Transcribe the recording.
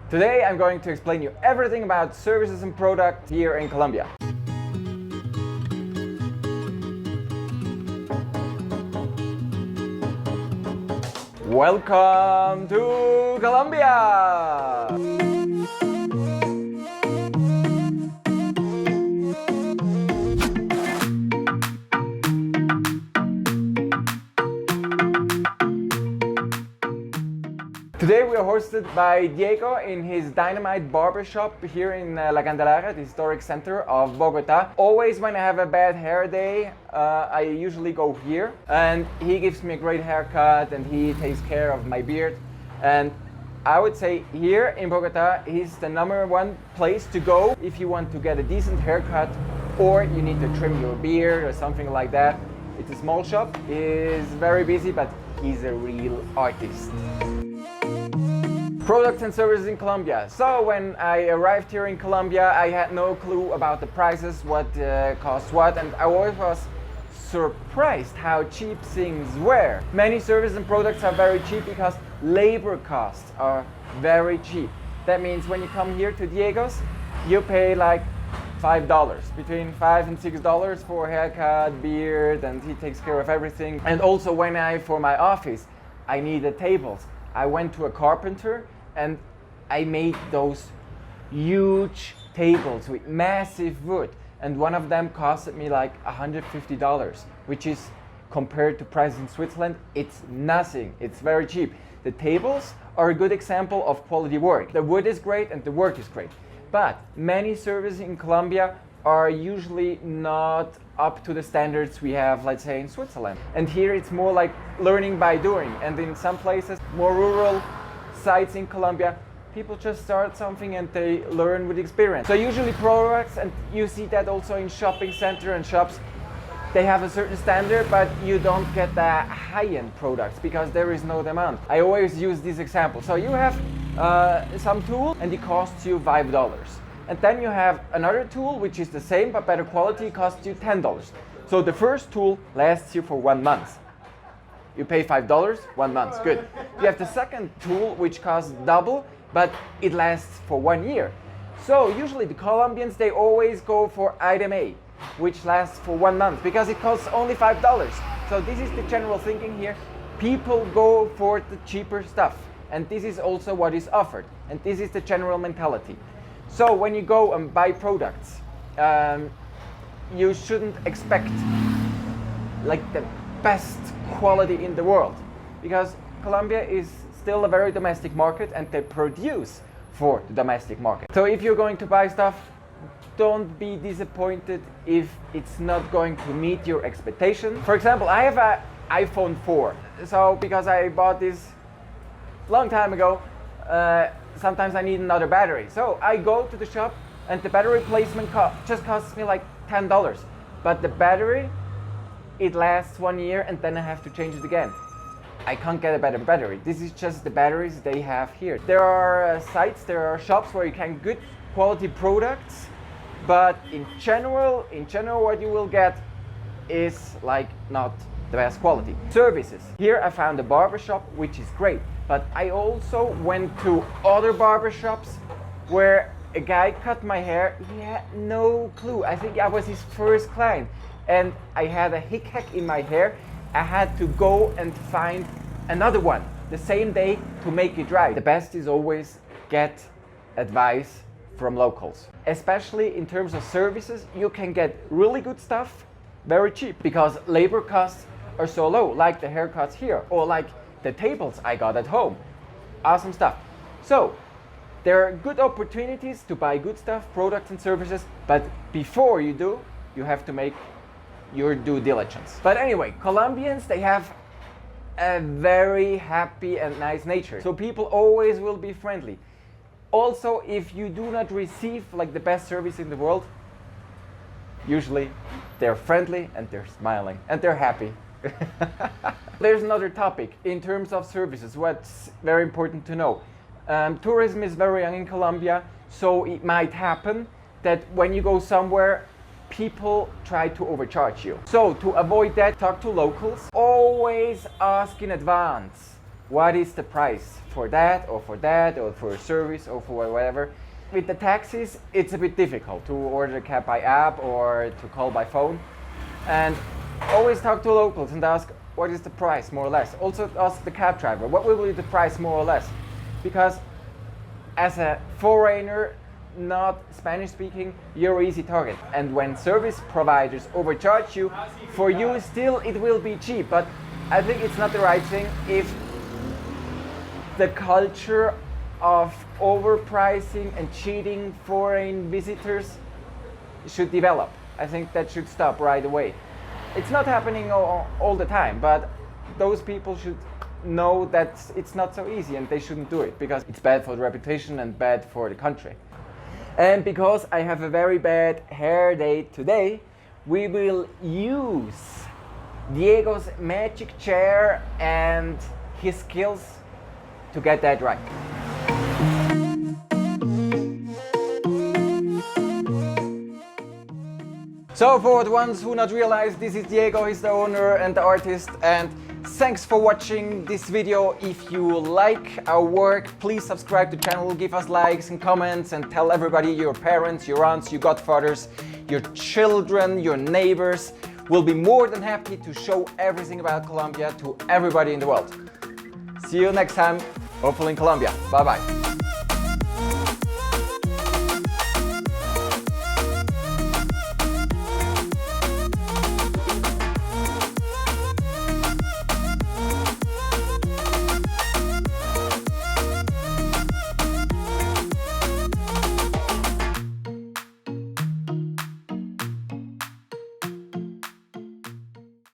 Today I'm going to explain you everything about services and products here in Colombia. Welcome to Colombia! Today we are hosted by Diego in his Dynamite barbershop here in La Candelaria, the historic center of Bogota. Always when I have a bad hair day, I usually go here, and he gives me a great haircut and he takes care of my beard. And I would say here in Bogota, he's the #1 place to go if you want to get a decent haircut or you need to trim your beard or something like that. It's a small shop, he's very busy, but he's a real artist. Products and services in Colombia. So when I arrived here in Colombia, I had no clue about the prices, what costs what, and I always was surprised how cheap things were. Many services and products are very cheap because labor costs are very cheap. That means when you come here to Diego's, you pay like $5, between $5 and $6 for a haircut, beard, and he takes care of everything. And also when for my office, I needed tables. I went to a carpenter and I made those huge tables with massive wood, and one of them costed me like $150, which is, compared to prices in Switzerland, it's nothing. It's very cheap. The tables are a good example of quality work. The wood is great and the work is great, but many services in Colombia are usually not up to the standards we have, let's say, in Switzerland. And here it's more like learning by doing, and in some places, more rural sites in Colombia, people just start something and they learn with experience. So usually products, and you see that also in shopping center and shops, they have a certain standard, but you don't get the high-end products because there is no demand. I always use this example. So you have some tool and it costs you $5. And then you have another tool which is the same but better quality, costs you $10. So the first tool lasts you for 1 month. You pay $5, 1 month, good. You have the second tool which costs double, but it lasts for 1 year. So usually the Colombians, they always go for item A, which lasts for 1 month because it costs only $5. So this is the general thinking here. People go for the cheaper stuff, and this is also what is offered, and this is the general mentality. So when you go and buy products, you shouldn't expect like the best quality in the world, because Colombia is still a very domestic market and they produce for the domestic market. So if you're going to buy stuff, don't be disappointed if it's not going to meet your expectation. For example, I have an iPhone 4. So because I bought this long time ago, sometimes I need another battery. So I go to the shop and the battery replacement just costs me like $10. But the battery, it lasts 1 year and then I have to change it again. I can't get a better battery. This is just the batteries they have here. There are sites, there are shops where you can get quality products, but in general what you will get is like not the best quality. Services. Here I found a barbershop which is great, but I also went to other barbershops where a guy cut my hair. He had no clue. I think I was his first client, and I had a hickhack in my hair. I had to go and find another one the same day to make it right. The best is always get advice from locals. Especially in terms of services, you can get really good stuff very cheap because labor costs are so low, like the haircuts here, or like the tables I got at home. Awesome stuff. So there are good opportunities to buy good stuff, products and services, but before you do, you have to make your due diligence. But anyway, Colombians, they have a very happy and nice nature. So people always will be friendly. Also, if you do not receive like the best service in the world, usually they're friendly and they're smiling and they're happy. There's another topic in terms of services, what's very important to know. Tourism is very young in Colombia, so it might happen that when you go somewhere, people try to overcharge you. So to avoid that, talk to locals. Always ask in advance what is the price for that or for a service or for whatever. With the taxis, it's a bit difficult to order a cab by app or to call by phone. And always talk to locals and ask what is the price more or less. Also ask the cab driver what will be the price more or less. Because as a foreigner, not Spanish speaking, you're an easy target. And when service providers overcharge you, for you still it will be cheap. But I think it's not the right thing if the culture of overpricing and cheating foreign visitors should develop. I think that should stop right away. It's not happening all the time, but those people should know that it's not so easy and they shouldn't do it because it's bad for the reputation and bad for the country. And because I have a very bad hair day today, we will use Diego's magic chair and his skills to get that right. So for the ones who not realize, this is Diego, he's the owner and the artist, and thanks for watching this video. If you like our work, please subscribe to the channel, give us likes and comments, and tell everybody, your parents, your aunts, your godfathers, your children, your neighbors. We'll be more than happy to show everything about Colombia to everybody in the world. See you next time, hopefully in Colombia. Bye bye.